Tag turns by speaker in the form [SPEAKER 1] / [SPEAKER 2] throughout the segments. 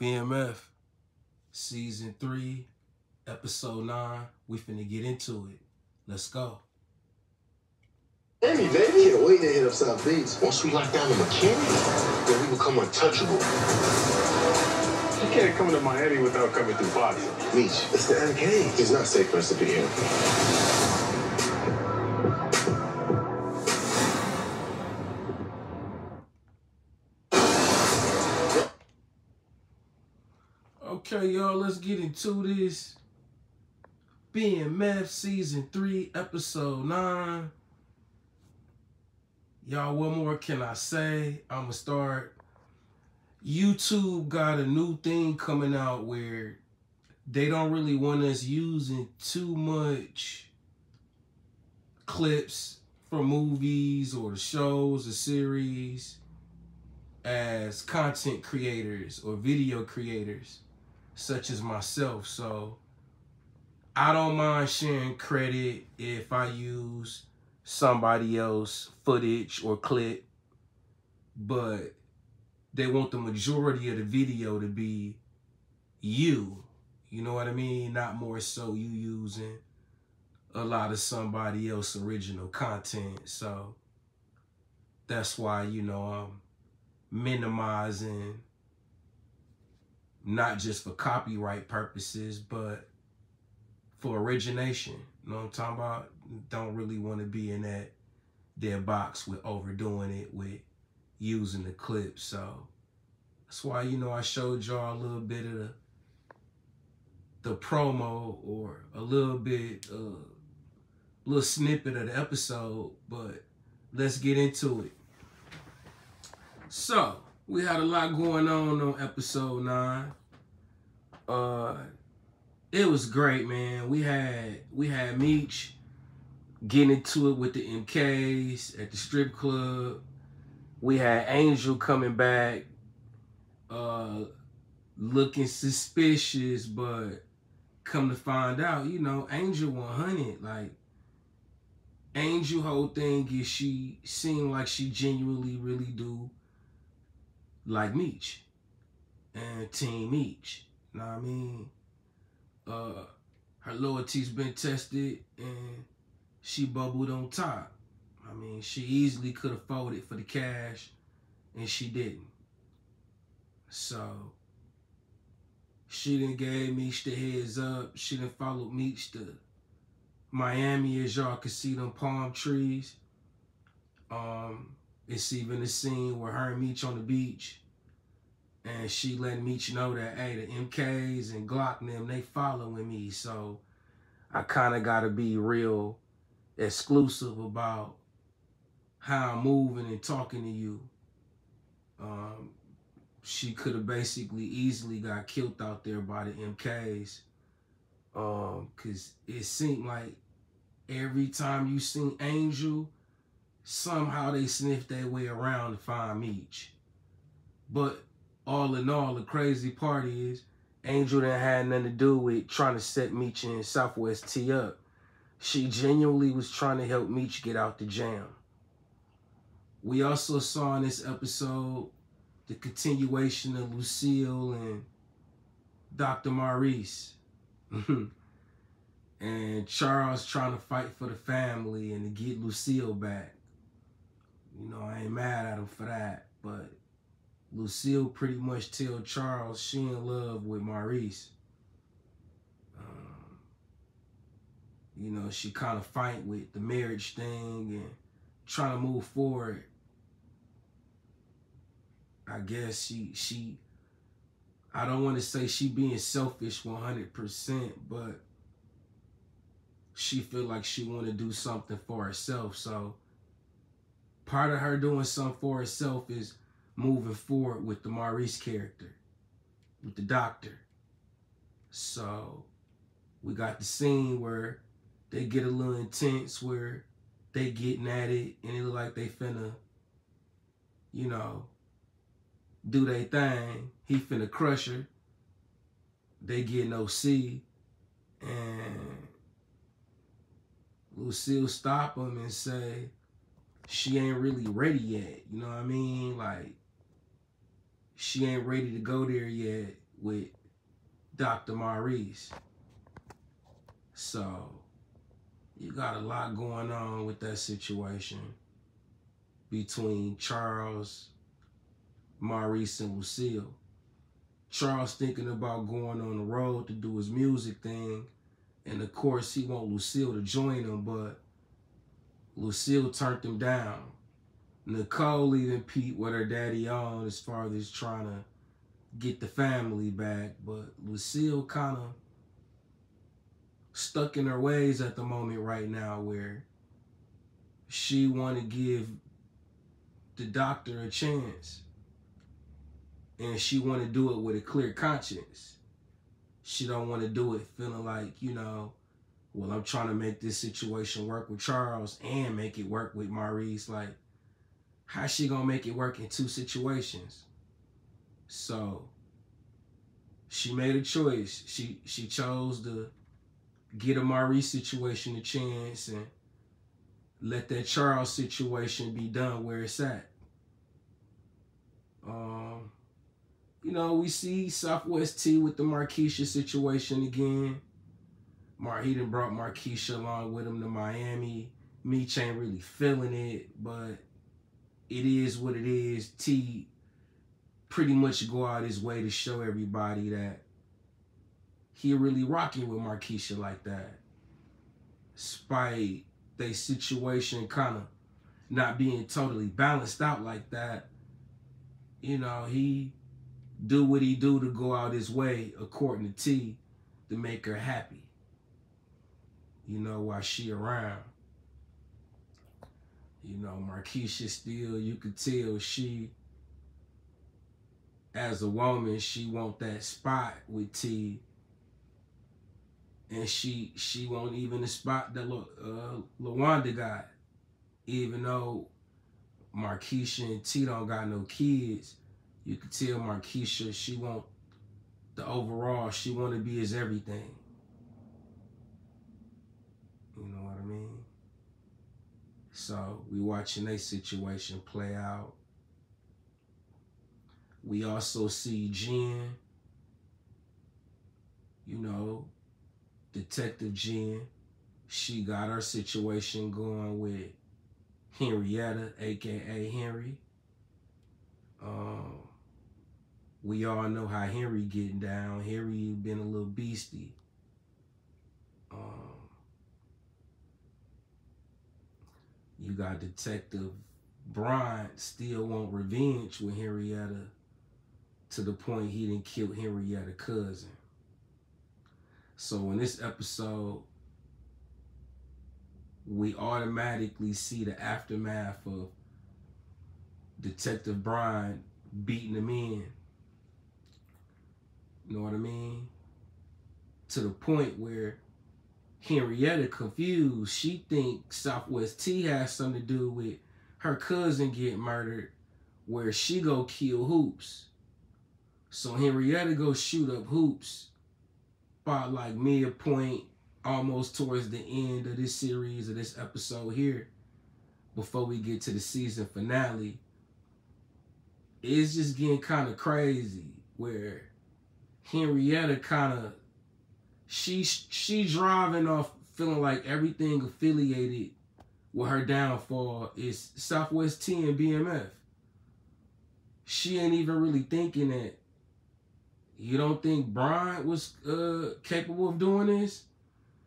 [SPEAKER 1] BMF, Season 3, Episode 9. We finna get into it. Let's go.
[SPEAKER 2] Miami, baby. Can't wait to hit up South Beach. Once we lock down the mechanic, then we become untouchable.
[SPEAKER 3] You can't come to Miami without coming through Boston.
[SPEAKER 2] Meech, it's the MK. It's not safe for us to be here.
[SPEAKER 1] Okay, y'all, let's get into this. BMF Season 3, Episode 9. Y'all, what more can I say? I'ma start. YouTube got a new thing coming out where they don't really want us using too much clips from movies or shows or series as content creators or video creators, such as myself. So I don't mind sharing credit if I use somebody else footage or clip, but they want the majority of the video to be you. You know what I mean? Not more so you using a lot of somebody else's original content. So that's why, you know, I'm minimizing, not just for copyright purposes, but for origination. You know what I'm talking about? Don't really want to be in that box with overdoing it with using the clip. So that's why, you know, I showed y'all a little bit of the promo or a little bit, little snippet of the episode, but let's get into it. So we had a lot going on Episode 9. It was great, man. We had Meech getting into it with the MKs at the strip club. We had Angel coming back, looking suspicious, but come to find out, you know, Angel 100. Like, Angel whole thing is she seemed like she genuinely really do like Meech and Team Meech. You know what I mean? Her loyalty's been tested and she bubbled on top. I mean, she easily could have folded for the cash and she didn't. So she done gave Meech the heads up. She done followed Meech to Miami, as y'all can see them palm trees. It's even a scene where her and Meech on the beach. And she let Meech know that, hey, the MKs and Glock and them, they following me. So I kind of got to be real exclusive about how I'm moving and talking to you. She could have basically easily got killed out there by the MKs. Because it seemed like every time you seen Angel, somehow they sniffed their way around to find Meech. But all in all, the crazy part is Angel didn't have nothing to do with trying to set Meech and Southwest T up. She genuinely was trying to help Meech get out the jam. We also saw in this episode the continuation of Lucille and Dr. Maurice. And Charles trying to fight for the family and to get Lucille back. You know, I ain't mad at him for that, but Lucille pretty much tell Charles she in love with Maurice. You know, she kind of fight with the marriage thing and trying to move forward. I guess she I don't want to say she being selfish 100%, but she feel like she want to do something for herself. So part of her doing something for herself is moving forward with the Maurice character, with the doctor. So we got the scene where they get a little intense, where they getting at it and it look like they finna, you know, do their thing. He finna crush her. They get no OC, and Lucille stop him and say she ain't really ready yet. You know what I mean? Like, she ain't ready to go there yet with Dr. Maurice. So you got a lot going on with that situation between Charles, Maurice, and Lucille. Charles thinking about going on the road to do his music thing, and of course he want Lucille to join him, but Lucille turned him down. Nicole even peeped with her daddy on as far as trying to get the family back, but Lucille kind of stuck in her ways at the moment right now, where she want to give the doctor a chance, and she want to do it with a clear conscience. She don't want to do it feeling like, you know, well, I'm trying to make this situation work with Charles and make it work with Maurice. Like, how's she gonna make it work in two situations? So she made a choice. She chose to get a Maurice situation a chance and let that Charles situation be done where it's at. You know, we see Southwest T with the Marquisha situation again. He done brought Marquisha along with him to Miami. Meech ain't really feeling it, but it is what it is. T pretty much go out his way to show everybody that he really rocking with Marquisha like that. Despite their situation kind of not being totally balanced out like that, you know, he do what he do to go out his way, according to T, to make her happy. You know, while she around. You know, Marquisha still, you could tell she, as a woman, she want that spot with T. And she won't even the spot that LaWanda got. Even though Marquisha and T don't got no kids, you could tell Marquisha, she want the overall, she want to be his everything. You know what I mean? So we watching their situation play out. We also see Jen, you know, Detective Jen. She got her situation going with Henrietta, aka Henry. We all know how Henry getting down. Henry been a little beastie. You got Detective Bryant still want revenge with Henrietta to the point he didn't kill Henrietta's cousin. So in this episode, we automatically see the aftermath of Detective Bryant beating him in. You know what I mean? To the point where Henrietta confused. She thinks Southwest T has something to do with her cousin getting murdered, where she go kill Hoops. So Henrietta go shoot up Hoops about like midpoint, almost towards the end of this series, of this episode here, before we get to the season finale. It's just getting kind of crazy, where Henrietta kind of, she driving off feeling like everything affiliated with her downfall is Southwest T and BMF. She ain't even really thinking that, you don't think Brian was capable of doing this?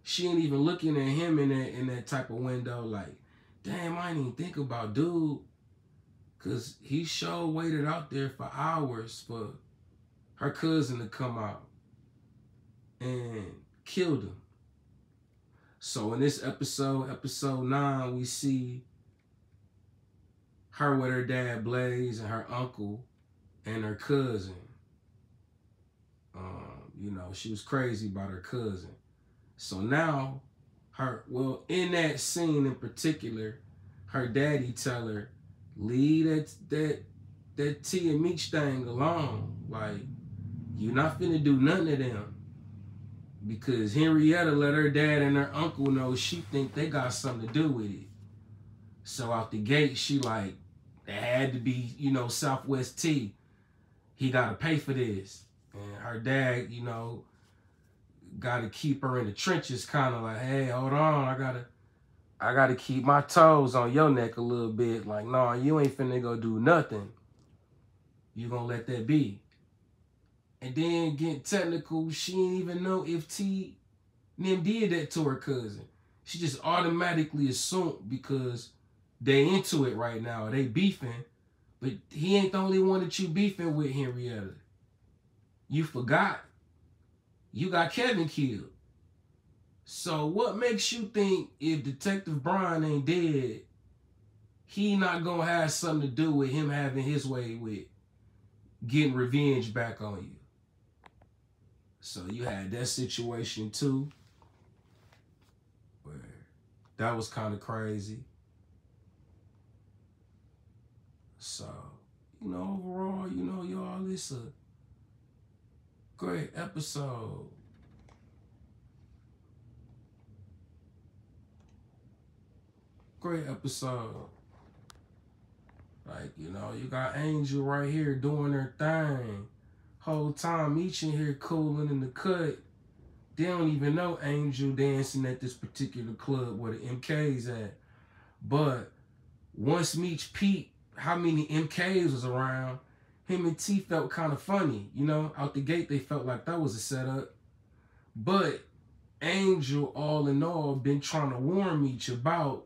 [SPEAKER 1] She ain't even looking at him in that type of window like, damn, I didn't even think about dude. Because he sure waited out there for hours for her cousin to come out and killed him. So in this episode, episode 9, we see her with her dad Blaze and her uncle and her cousin. You know, she was crazy about her cousin. So now, in that scene in particular, her daddy tell her, leave that T and Meech thing alone. Like, you're not finna do nothing to them. Because Henrietta let her dad and her uncle know she think they got something to do with it. So out the gate, she like, it had to be, you know, Southwest T. He gotta pay for this. And her dad, you know, got to keep her in the trenches, kind of like, hey, hold on, I gotta keep my toes on your neck a little bit. Like, nah, you ain't finna go do nothing. You gonna let that be. And then getting technical, she didn't even know if T them did that to her cousin. She just automatically assumed because they into it right now, they beefing. But he ain't the only one that you beefing with, Henrietta. You forgot. You got Kevin killed. So what makes you think if Detective Brian ain't dead, he not gonna have something to do with him having his way with getting revenge back on you? So you had that situation too, where that was kind of crazy. So, you know, overall, you know, y'all, it's a great episode. Great episode. Like, you know, you got Angel right here doing her thing. Whole time Meech in here cooling in the cut. They don't even know Angel dancing at this particular club where the MK's at. But once Meech peeped how many MKs was around, him and T felt kind of funny. You know, out the gate they felt like that was a setup. But Angel, all in all, been trying to warn Meech about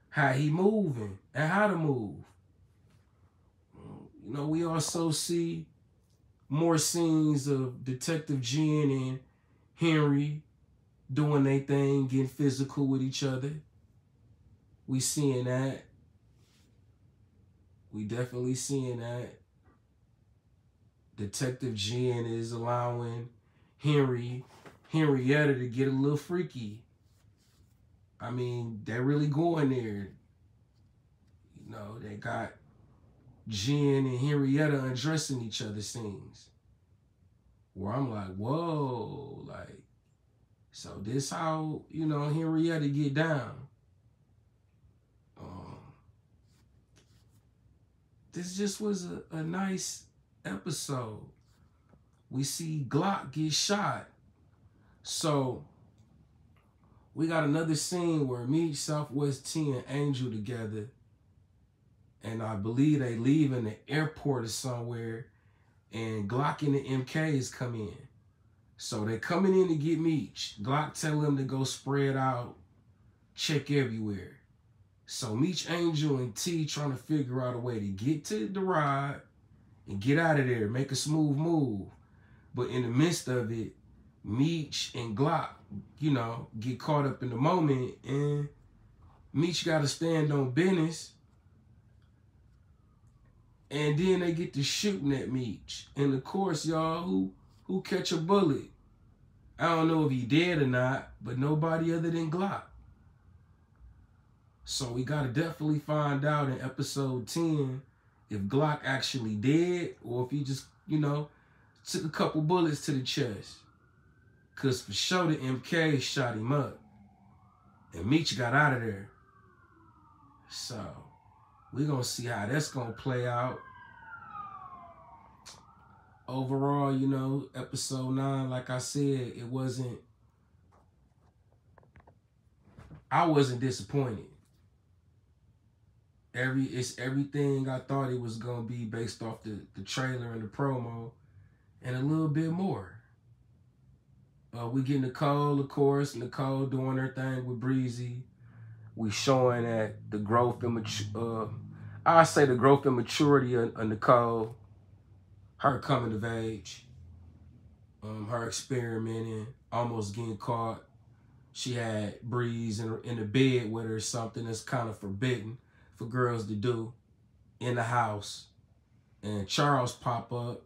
[SPEAKER 1] how he moving and how to move. You know, we also see more scenes of Detective Jen and Henry doing their thing, getting physical with each other. We seeing that. We definitely seeing that. Detective Jen is allowing Henrietta to get a little freaky. I mean, they're really going there. You know, they got Jen and Henrietta undressing each other scenes. Where I'm like, whoa, like, so this how, you know, Henrietta get down. This just was a nice episode. We see Glock get shot. So we got another scene where Meech, Southwest T, and Angel together. And I believe they leave in the airport or somewhere. And Glock and the MKs come in. So they coming in to get Meech. Glock tell them to go spread out, check everywhere. So Meech, Angel, and T trying to figure out a way to get to the ride and get out of there, make a smooth move. But in the midst of it, Meech and Glock, you know, get caught up in the moment, and Meech got to stand on business. And then they get to shooting at Meech. And of course, y'all, who catch a bullet? I don't know if he dead or not, but nobody other than Glock. So we got to definitely find out in episode 10 if Glock actually dead or if he just, you know, took a couple bullets to the chest. Because for sure the MK shot him up. And Meech got out of there. So we're going to see how that's going to play out. Overall, you know, episode 9, like I said, I wasn't disappointed. It's everything I thought it was going to be based off the trailer and the promo and a little bit more. We get Nicole, of course. Nicole doing her thing with Breezy. We showing that the growth and the growth and maturity of Nicole. Her coming of age. Her experimenting, almost getting caught. She had Breeze in the bed with her, something that's kind of forbidden for girls to do in the house. And Charles pop up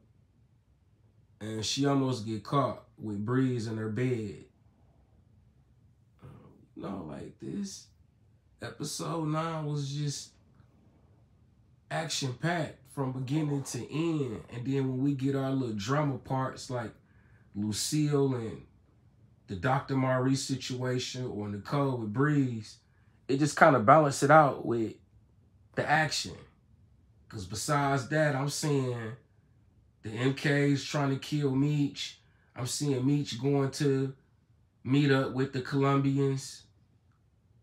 [SPEAKER 1] and she almost get caught with Breeze in her bed. No, like this episode 9 was just action-packed from beginning to end. And then when we get our little drama parts like Lucille and the Dr. Maurice situation or Nicole with Breeze, it just kind of balanced it out with the action. Because besides that, I'm seeing The MK's trying to kill Meech. I'm seeing Meech going to meet up with the Colombians.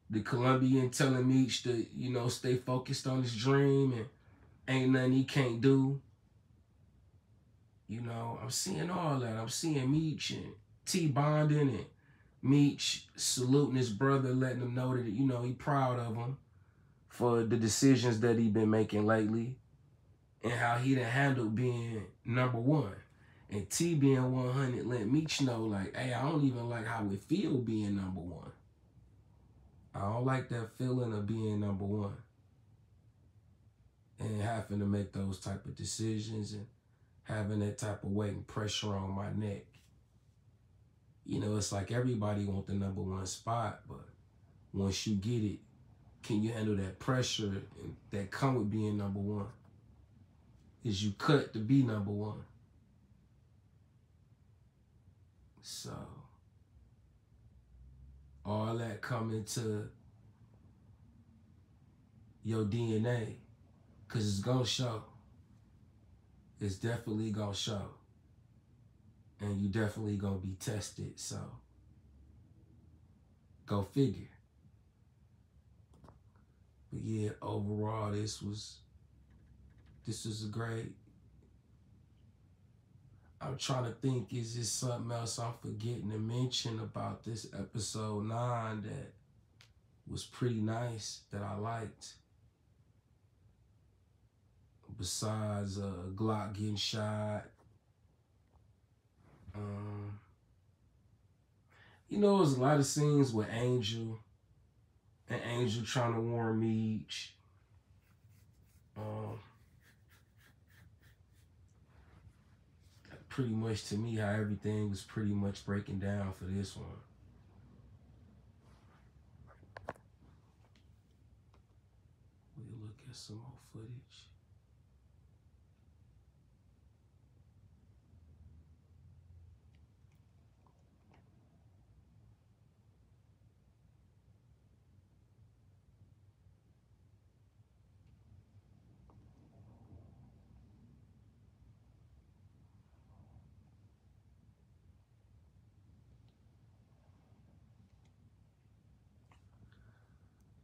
[SPEAKER 1] The Colombian telling Meech to, you know, stay focused on his dream and ain't nothing he can't do. You know, I'm seeing all that. I'm seeing Meech and T bonding and Meech saluting his brother, letting him know that, you know, he proud of him for the decisions that he been making lately and how he done handled being #1. And T being 100 let Meech know, like, hey, I don't even like how it feel being #1. I don't like that feeling of being #1 and having to make those type of decisions and having that type of weight and pressure on my neck. You know, it's like everybody want the #1 spot, but once you get it, can you handle that pressure that come with being #1? Is you cut to be #1? So, all that come into your DNA, because it's going to show. It's definitely going to show. And you definitely going to be tested, so go figure. But yeah, overall, this was a great. I'm trying to think, is there something else I'm forgetting to mention about this episode 9 that was pretty nice, that I liked? Besides Glock getting shot. You know, there's a lot of scenes with Angel and Angel trying to warn Meech. Pretty much to me how everything was pretty much breaking down for this one. We'll look at some more footage.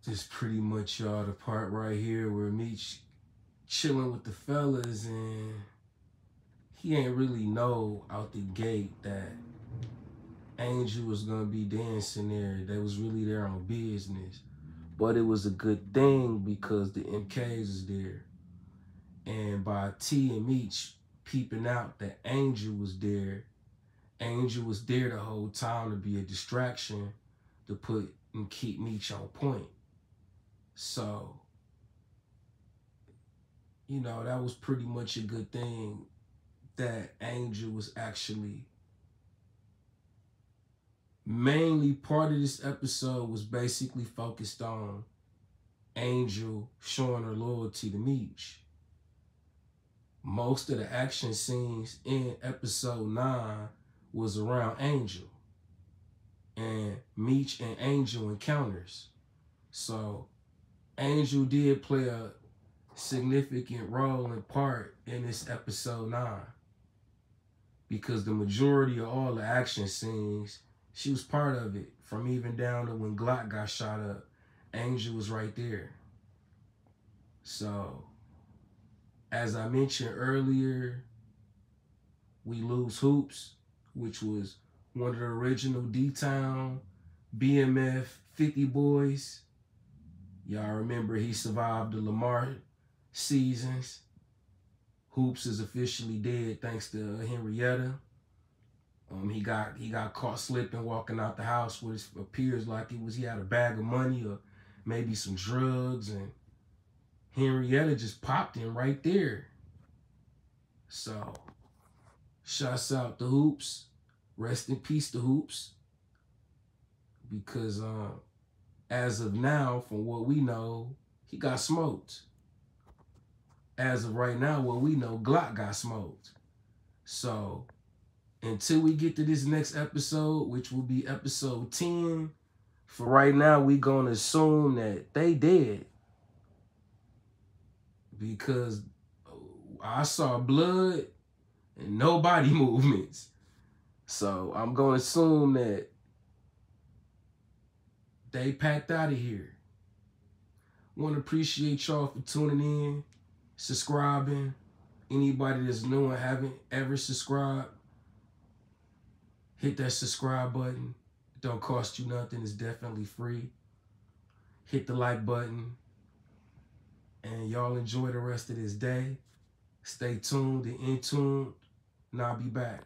[SPEAKER 1] This pretty much y'all the part right here where Meech chilling with the fellas and he ain't really know out the gate that Angel was gonna be dancing there. They was really there on business. But it was a good thing because the MKs is there. And by T and Meech peeping out that Angel was there the whole time to be a distraction to put and keep Meech on point. So, you know, that was pretty much a good thing that Angel was actually mainly part of this episode was basically focused on Angel showing her loyalty to Meech. Most of the action scenes in episode 9 was around Angel and Meech and Angel encounters. So Angel did play a significant role and part in this episode 9 because the majority of all the action scenes, she was part of it, from even down to when Glock got shot up. Angel was right there. So, as I mentioned earlier, we lose Hoops, which was one of the original D-Town BMF 50 boys. Y'all remember he survived the Lamar seasons. Hoops is officially dead thanks to Henrietta. He got caught slipping walking out the house with it appears like he had a bag of money or maybe some drugs, and Henrietta just popped him right there. So, shouts out to Hoops. Rest in peace to Hoops. Because as of now, from what we know, he got smoked. As of right now, what we know, Glock got smoked. So, until we get to this next episode, which will be episode 10, for right now, we gonna assume that they dead. Because I saw blood and no body movements. So I'm going to assume that they packed out of here. Want to appreciate y'all for tuning in, subscribing. Anybody that's new and haven't ever subscribed, hit that subscribe button. It don't cost you nothing. It's definitely free. Hit the like button. And y'all enjoy the rest of this day. Stay tuned and in tune. And I'll be back.